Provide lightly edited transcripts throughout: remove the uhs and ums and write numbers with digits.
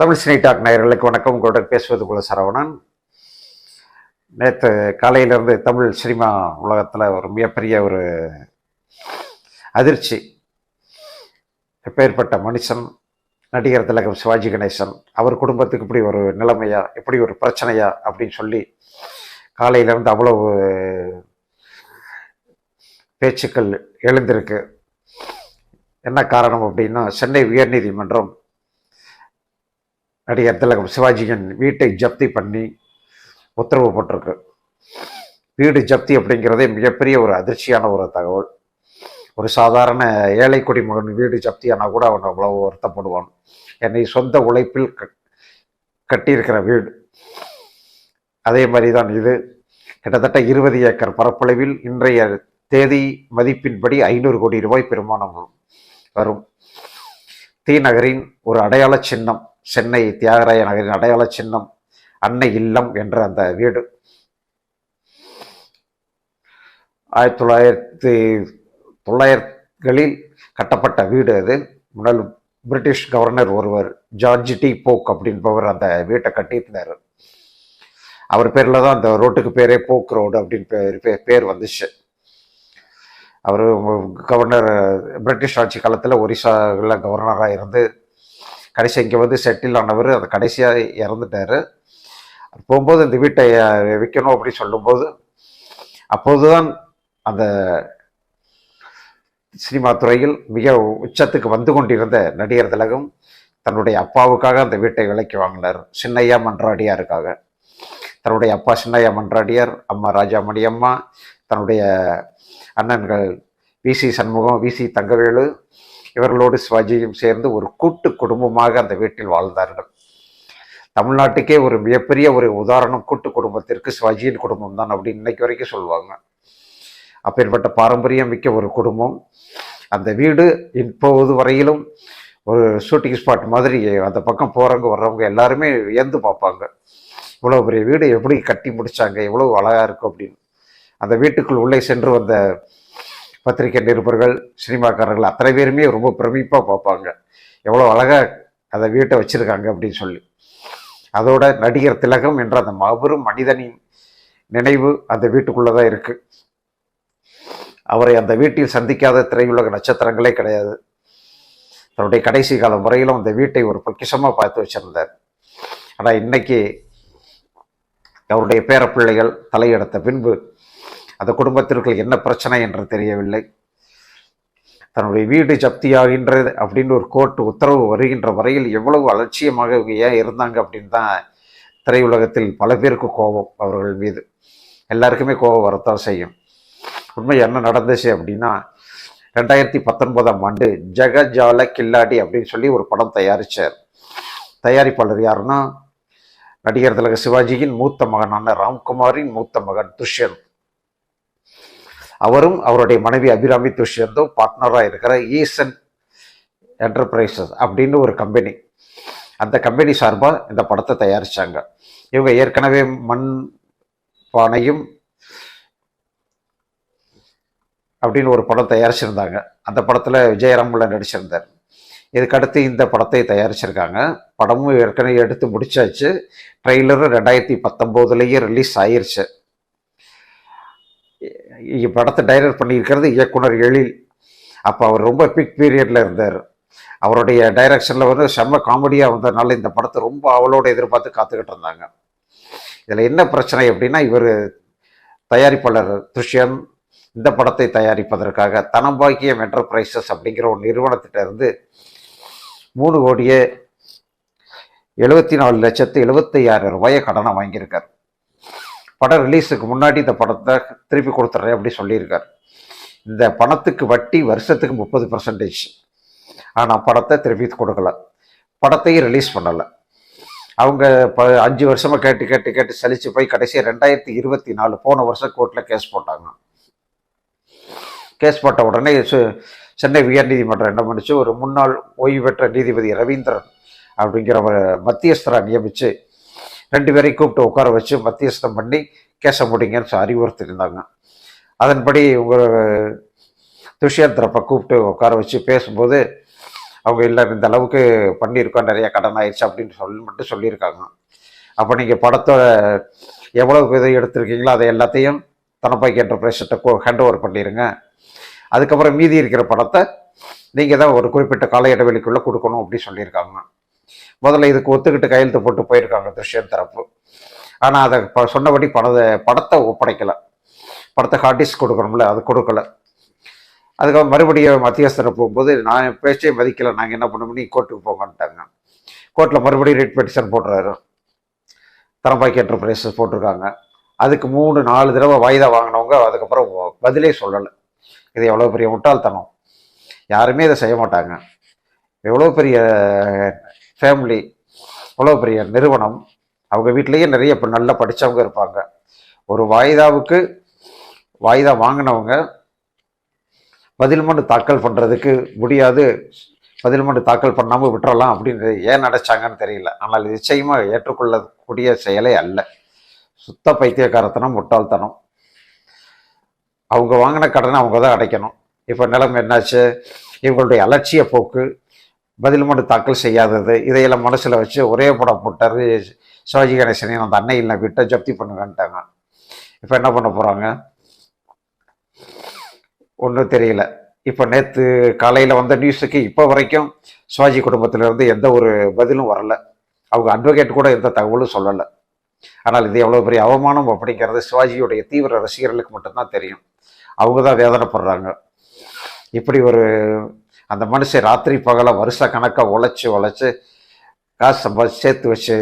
Tamil cine talk நேயர்களுக்கு வணக்கம். உங்களுடன் பேசுவது போல சரவணன். நேற்று காலையிலேருந்து தமிழ் சினிமா உலகத்தில் ஒரு மிகப்பெரிய ஒரு அதிர்ச்சி. எப்பேற்பட்ட மனுஷன் நடிகர் திலகம் சிவாஜி கணேசன், அவர் குடும்பத்துக்கு இப்படி ஒரு நிலைமையா, இப்படி ஒரு பிரச்சனையா அப்படின்னு சொல்லி காலையிலேருந்து அவ்வளவு பேச்சுக்கள் எழுந்திருக்கு. என்ன காரணம் அப்படின்னா, சென்னை உயர்நீதிமன்றம் நடிகர் திலகம் சிவாஜியின் வீட்டை ஜப்தி பண்ணி உத்தரவு போட்டிருக்கு. வீடு ஜப்தி அப்படிங்கிறதே மிகப்பெரிய ஒரு அதிர்ச்சியான ஒரு தகவல். ஒரு சாதாரண ஏழை குடிமகன் வீடு ஜப்தியானா கூட அவன் அவ்வளவு வருத்தப்படுவான். என்னை சொந்த உழைப்பில் கட்டியிருக்கிற வீடு. அதே மாதிரி தான் இது. கிட்டத்தட்ட 20 ஏக்கர் பரப்பளவில் இன்றைய தேதி மதிப்பின்படி 500 கோடி ரூபாய் பெருமானம் வரும். தி நகரின் ஒரு அடையாள சின்னம், சென்னை தியாகராய நகரின் அடையாள சின்னம் அன்னை இல்லம் என்ற அந்த வீடு 1900களில் கட்டப்பட்ட வீடு. அது முன்னாள் பிரிட்டிஷ் கவர்னர் ஒருவர் ஜார்ஜ் டி போக் அப்படின்பவர் அந்த வீட்டை கட்டியிருந்தார். அவர் பேரில் தான் அந்த ரோட்டுக்கு பேரே போக் ரோடு அப்படின்னு பேர் வந்துச்சு. அவர் கவர்னர் பிரிட்டிஷ் ஆட்சி காலத்தில் ஒரிசாவில் கவர்னராக இருந்து கடைசி இங்கே வந்து செட்டில் ஆனவர். அது கடைசியாக இறந்துட்டார். போகும்போது இந்த வீட்டை விற்கணும் அப்படின்னு சொல்லும்போது அப்போதுதான் அந்த சினிமா துறையில் மிக உச்சத்துக்கு வந்து கொண்டிருந்த நடிகர் திலகம் தன்னுடைய அப்பாவுக்காக அந்த வீட்டை விலைக்கு வாங்கினார். சின்னையா மன்றாடியாருக்காக. தன்னுடைய அப்பா சின்னையா மன்றாடியார், அம்மா ராஜாமணி அம்மா, தன்னுடைய அண்ணன்கள் விசி சண்முகம், விசி தங்கவேலு, இவர்களோடு சிவாஜியும் சேர்ந்து ஒரு கூட்டு குடும்பமாக அந்த வீட்டில் வாழ்ந்தார்கள். தமிழ்நாட்டுக்கே ஒரு மிகப்பெரிய ஒரு உதாரணம் கூட்டு குடும்பத்திற்கு சிவாஜியின் குடும்பம் தான் அப்படின்னு இன்னைக்கு வரைக்கும் சொல்லுவாங்க. அப்பேற்பட்ட பாரம்பரியம் மிக்க ஒரு குடும்பம். அந்த வீடு இப்போது வரையிலும் ஒரு ஷூட்டிங் ஸ்பாட் மாதிரி. அந்த பக்கம் போகிறவங்க வர்றவங்க எல்லாருமே வியந்து பார்ப்பாங்க, இவ்வளோ பெரிய வீடு எப்படி கட்டி முடித்தாங்க, எவ்வளோ அழகாக இருக்கும் அப்படின்னு. அந்த வீட்டுக்குள் உள்ளே சென்று வந்த பத்திரிகை நிருபர்கள், சினிமாக்காரர்கள் அத்தனை பேருமே ரொம்ப பிரமிப்பாக பார்ப்பாங்க, எவ்வளோ அழகாக அந்த வீட்டை வச்சுருக்காங்க அப்படின்னு சொல்லி. அதோட நடிகர் திலகம் என்ற அந்த மாபெரும் மனிதனின் நினைவு அந்த வீட்டுக்குள்ளே தான் இருக்குது. அவரை அந்த வீட்டில் சந்திக்காத திரையுலக நட்சத்திரங்களே கிடையாது. தன்னுடைய கடைசி காலம் வரையிலும் அந்த வீட்டை ஒரு பொக்கிஷமாக பார்த்து வச்சிருந்தார். ஆனால் இன்னைக்கு அவருடைய பேரப்பிள்ளைகள் தலையெடுத்த பின்பு அந்த குடும்பத்திற்கு என்ன பிரச்சனை என்று தெரியவில்லை. தன்னுடைய வீடு ஜப்தியாகின்றது அப்படின்னு ஒரு கோர்ட்டு உத்தரவு வருகின்ற வரையில் எவ்வளவு அலட்சியமாக ஏன் இருந்தாங்க அப்படின்னு தான் திரையுலகத்தில் பல பேருக்கு கோபம் அவர்கள் மீது. எல்லாருக்குமே கோபம் வரத்தான் செய்யும். உண்மை என்ன நடந்துச்சு அப்படின்னா, 2019ஆம் ஆண்டு ஜெகஜால கில்லாடி அப்படின்னு சொல்லி ஒரு படம் தயாரித்தார். தயாரிப்பாளர் யாருன்னா, நடிகர் திலக சிவாஜியின் மூத்த மகனான ராம்குமாரின் மூத்த மகன் துஷ்யந்த். அவரும் அவருடைய மனைவி அபிராமி துஷ்யந்தும் பார்ட்னராக இருக்கிற ஈசன் என்டர்பிரைசஸ் அப்படின்னு ஒரு கம்பெனி. அந்த கம்பெனி சார்பாக இந்த படத்தை தயாரித்தாங்க. இவங்க ஏற்கனவே மண் பானையும் அப்படின்னு ஒரு படம் தயாரிச்சிருந்தாங்க. அந்த படத்தில் விஜயராமுல நடிச்சிருந்தார். இதுக்கடுத்து இந்த படத்தை தயாரிச்சிருக்காங்க. படமும் ஏற்கனவே எடுத்து முடிச்சாச்சு. ட்ரெய்லரும் 2019லேயே ரிலீஸ் ஆயிருச்சு. படத்தை டைரக்ட் பண்ணியிருக்கிறது இயக்குனர் எழில். அப்போ அவர் ரொம்ப பீக் பீரியடில் இருந்தார். அவருடைய டைரக்ஷனில் வந்து செம்ம காமெடியாக வந்ததுனால இந்த படத்தை ரொம்ப அவளோட எதிர்பார்த்து காத்துக்கிட்டு இருந்தாங்க. இதில் என்ன பிரச்சனை அப்படின்னா, இவர் தயாரிப்பாளர் துஷ்யந்த் இந்த படத்தை தயாரிப்பதற்காக தனபாக்கியம் என்டர்பிரைசஸ் அப்படிங்கிற ஒரு நிறுவனத்திட்ட இருந்து 3,74,75,000 ரூபாயை கடனை வாங்கியிருக்கார். படம் ரிலீஸுக்கு முன்னாடி இந்த படத்தை திருப்பி கொடுத்துட்றேன் அப்படி சொல்லியிருக்கார். இந்த பணத்துக்கு வட்டி வருஷத்துக்கு 30%. ஆனால் படத்தை திருப்பி கொடுக்கல, படத்தையும் ரிலீஸ் பண்ணலை. அவங்க 5 வருஷமாக கேட்டு சலிச்சு போய் கடைசியாக 2024 போன வருஷம் கோர்ட்டில் கேஸ் போட்டாங்க. கேஸ் போட்ட உடனே சென்னை உயர்நீதிமன்றம் என்ன பண்ணிச்சு, ஒரு முன்னாள் ஓய்வு பெற்ற நீதிபதி ரவீந்திரன் அப்படிங்கிறவரை மத்தியஸ்தராக நியமித்து 2 பேரையும் கூப்பிட்டு உட்கார வச்சு மத்தியஸ்தம் பண்ணி கேஸை முடிங்கன்னு அறிவுறுத்திருந்தாங்க. அதன்படி உங்கள் துஷ்யந்த் தரப்பை கூப்பிட்டு உட்கார வச்சு பேசும்போது அவங்க இல்லை இந்த அளவுக்கு பண்ணியிருக்கோம், நிறைய கடன் ஆயிடுச்சு அப்படின்னு மட்டும் சொல்லியிருக்காங்க. அப்போ நீங்கள் படத்தை எவ்வளவு இதை எடுத்திருக்கீங்களோ அதை எல்லாத்தையும் தனபாக்கி என்டர்பிரைஸ்கிட்ட ஹேண்ட் ஓவர் பண்ணிடுங்க. அதுக்கப்புறம் மீதி இருக்கிற படத்தை நீங்கள் தான் ஒரு குறிப்பிட்ட கால இடைவெளிக்குள்ளே கொடுக்கணும் அப்படின்னு சொல்லியிருக்காங்க. முதல்ல இதுக்கு ஒத்துக்கிட்டு கையெழுத்து போட்டு போயிருக்காங்க திருஷ்யன் தரப்பு. ஆனால் அதை சொன்னபடி படத்தை ஒப்படைக்கலை. படத்தை ஹார்டிஸ்க் கொடுக்கணும்ல, அது கொடுக்கல. அதுக்கப்புறம் மறுபடியும் மத்தியஸ்தரை போகும்போது நான் பேச்சே மதிக்கலை, நாங்கள் என்ன பண்ண முடியும், கோர்ட்டுக்கு போங்கன்ட்டாங்க. கோர்ட்டில் மறுபடியும் ரிட் பெட்டிஷன் போடுறாரு. தனபாக்கி என்டர்பிரைசஸ் போட்டிருக்காங்க. அதுக்கு 3-4 தடவை வாய்தா வாங்கினவங்க அதுக்கப்புறம் பதிலே சொல்லலை. இது எவ்வளோ பெரிய முட்டாள்தனம், யாருமே இதை செய்ய மாட்டாங்க. எவ்வளோ பெரிய ஃபேமிலி, எவ்வளோ பெரிய நிறுவனம், அவங்க வீட்டிலேயே நிறைய இப்போ நல்லா படித்தவங்க இருப்பாங்க. ஒரு வாய்தா வாங்கினவங்க பதில் மனு தாக்கல் பண்ணுறதுக்கு முடியாது, பதில் மனு தாக்கல் பண்ணாமல் விட்டுறலாம் அப்படின்னு ஏன் நினைச்சாங்கன்னு தெரியல. ஆனால் நிச்சயமாக ஏற்றுக்கொள்ளக்கூடிய செயலே அல்ல. சுத்த பைத்தியக்காரத்தனம், முட்டாள்தனம். அவங்க வாங்கின கடனை அவங்க தான் அடைக்கணும். இப்போ நிலைமை என்னாச்சு, இவங்களுடைய அலட்சிய போக்கு, பதில் மனு தாக்கல் செய்யாதது, இதையெல்லாம் மனசில் வச்சு ஒரே படம் போட்டார் சிவாஜி கணேசனையும் அந்த அன்னையில் விட்ட ஜப்தி பண்ணுங்கன்ட்டாங்க. இப்போ என்ன பண்ண போகிறாங்க ஒன்றும் தெரியல. இப்போ நேற்று காலையில் வந்த நியூஸுக்கு இப்போ வரைக்கும் சிவாஜி குடும்பத்திலேருந்து எந்த ஒரு பதிலும் வரல. அவங்க அட்வொகேட் கூட எந்த தகவலும் சொல்லலை. ஆனால் இது எவ்வளோ பெரிய அவமானம் அப்படிங்கிறது சிவாஜியுடைய தீவிர ரசிகர்களுக்கு மட்டும்தான் தெரியும். அவங்க தான் வேதனைப்படுறாங்க. இப்படி ஒரு அந்த மனுஷன் ராத்திரி பகல வருஷ கணக்காக உழைச்சி காசு சம்பாதிச்சு சேர்த்து வச்சு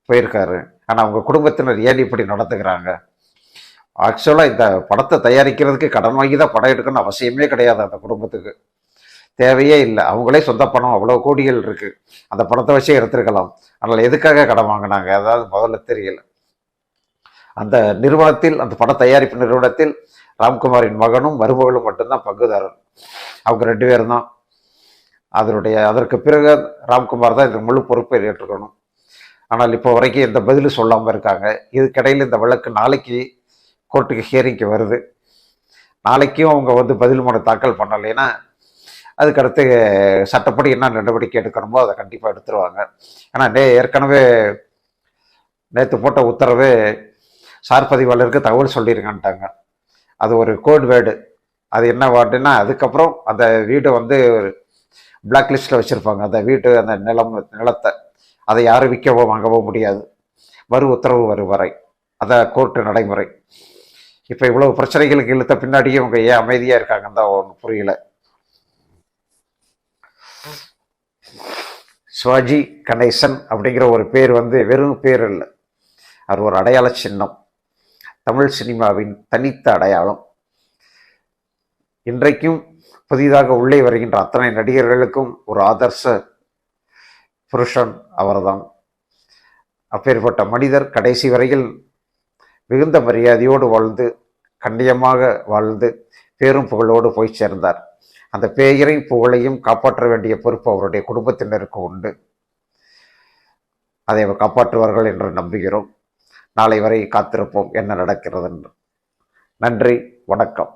போயிருக்காரு. ஆனால் அவங்க குடும்பத்தினர் ஏன் இப்படி நடந்துக்கிறாங்க? ஆக்சுவலாக இந்த படத்தை தயாரிக்கிறதுக்கு கடன் வாங்கி தான் படம் எடுக்கணும்னு அவசியமே கிடையாது. அந்த குடும்பத்துக்கு தேவையே இல்லை. அவங்களே சொந்த பணம் அவ்வளோ கோடிகள் இருக்குது, அந்த படத்தை வச்சே எடுத்துருக்கலாம். அதனால் எதுக்காக கடன் வாங்கினாங்க அதாவது முதல்ல தெரியல. அந்த நிறுவனத்தில், அந்த பட தயாரிப்பு நிறுவனத்தில் ராம்குமாரின் மகனும் மருமகளும் மட்டும்தான் பங்குதாரர். அவங்க 2 பேரும் தான். அதற்கு பிறகு ராம்குமார் தான் இந்த முழு பொறுப்பை ஏற்றுக்கணும். ஆனால் இப்போ வரைக்கும் எந்த பதிலும் சொல்லாமல் இருக்காங்க. இதுக்கிடையில் இந்த வழக்கு நாளைக்கு கோர்ட்டுக்கு ஹியரிங்க்கு வருது. நாளைக்கும் அவங்க பதில் மனு தாக்கல் பண்ணலைன்னா அதுக்கடுத்து சட்டப்படி என்ன நடவடிக்கை எடுக்கணுமோ அதை கண்டிப்பாக எடுத்துருவாங்க. ஏன்னா ஏற்கனவே நேற்று போட்ட உத்தரவு சார் பதிவாளருக்கு தகவல் சொல்லியிருங்கன்ட்டாங்க. அது ஒரு கோட் வேர்டு. அது என்ன வார்டுன்னா, அதுக்கப்புறம் அந்த வீடு பிளாக் லிஸ்ட்டில் வச்சுருப்பாங்க. அந்த வீட்டு அந்த நிலத்தை அதை யாரும் விற்கவோ வாங்கவோ முடியாது, உத்தரவு வரும் வரை. அதான் கோர்ட்டு நடைமுறை. இப்போ இவ்வளவு பிரச்சனைகளுக்கு இழுத்த பின்னாடியே இவங்க ஏன் அமைதியாக இருக்காங்கன்னு தான் ஒன்று புரியல. சிவாஜி கணேசன் அப்படிங்கிற ஒரு பேர் வெறும் பேர் இல்லை, அது ஒரு அடையாள சின்னம். தமிழ் சினிமாவின் தனித்த அடையாளம். இன்றைக்கும் புதிதாக உள்ளே வருகின்ற அத்தனை நடிகர்களுக்கும் ஒரு ஆதர்ச புருஷன் அவர்தான். அப்பேற்பட்ட மனிதர் கடைசி வரையில் மிகுந்த மரியாதையோடு வாழ்ந்து, கண்ணியமாக வாழ்ந்து, பேரும் புகழோடு போய் சேர்ந்தார். அந்த பெயரை புகழையும் காப்பாற்ற வேண்டிய பொறுப்பு அவருடைய குடும்பத்தினருக்கு உண்டு. அதை அவர் காப்பாற்றுவார்கள் என்று நம்புகிறோம். நாளை வரை காத்திருப்போம் என்ன நடக்கிறது என்று. நன்றி, வணக்கம்.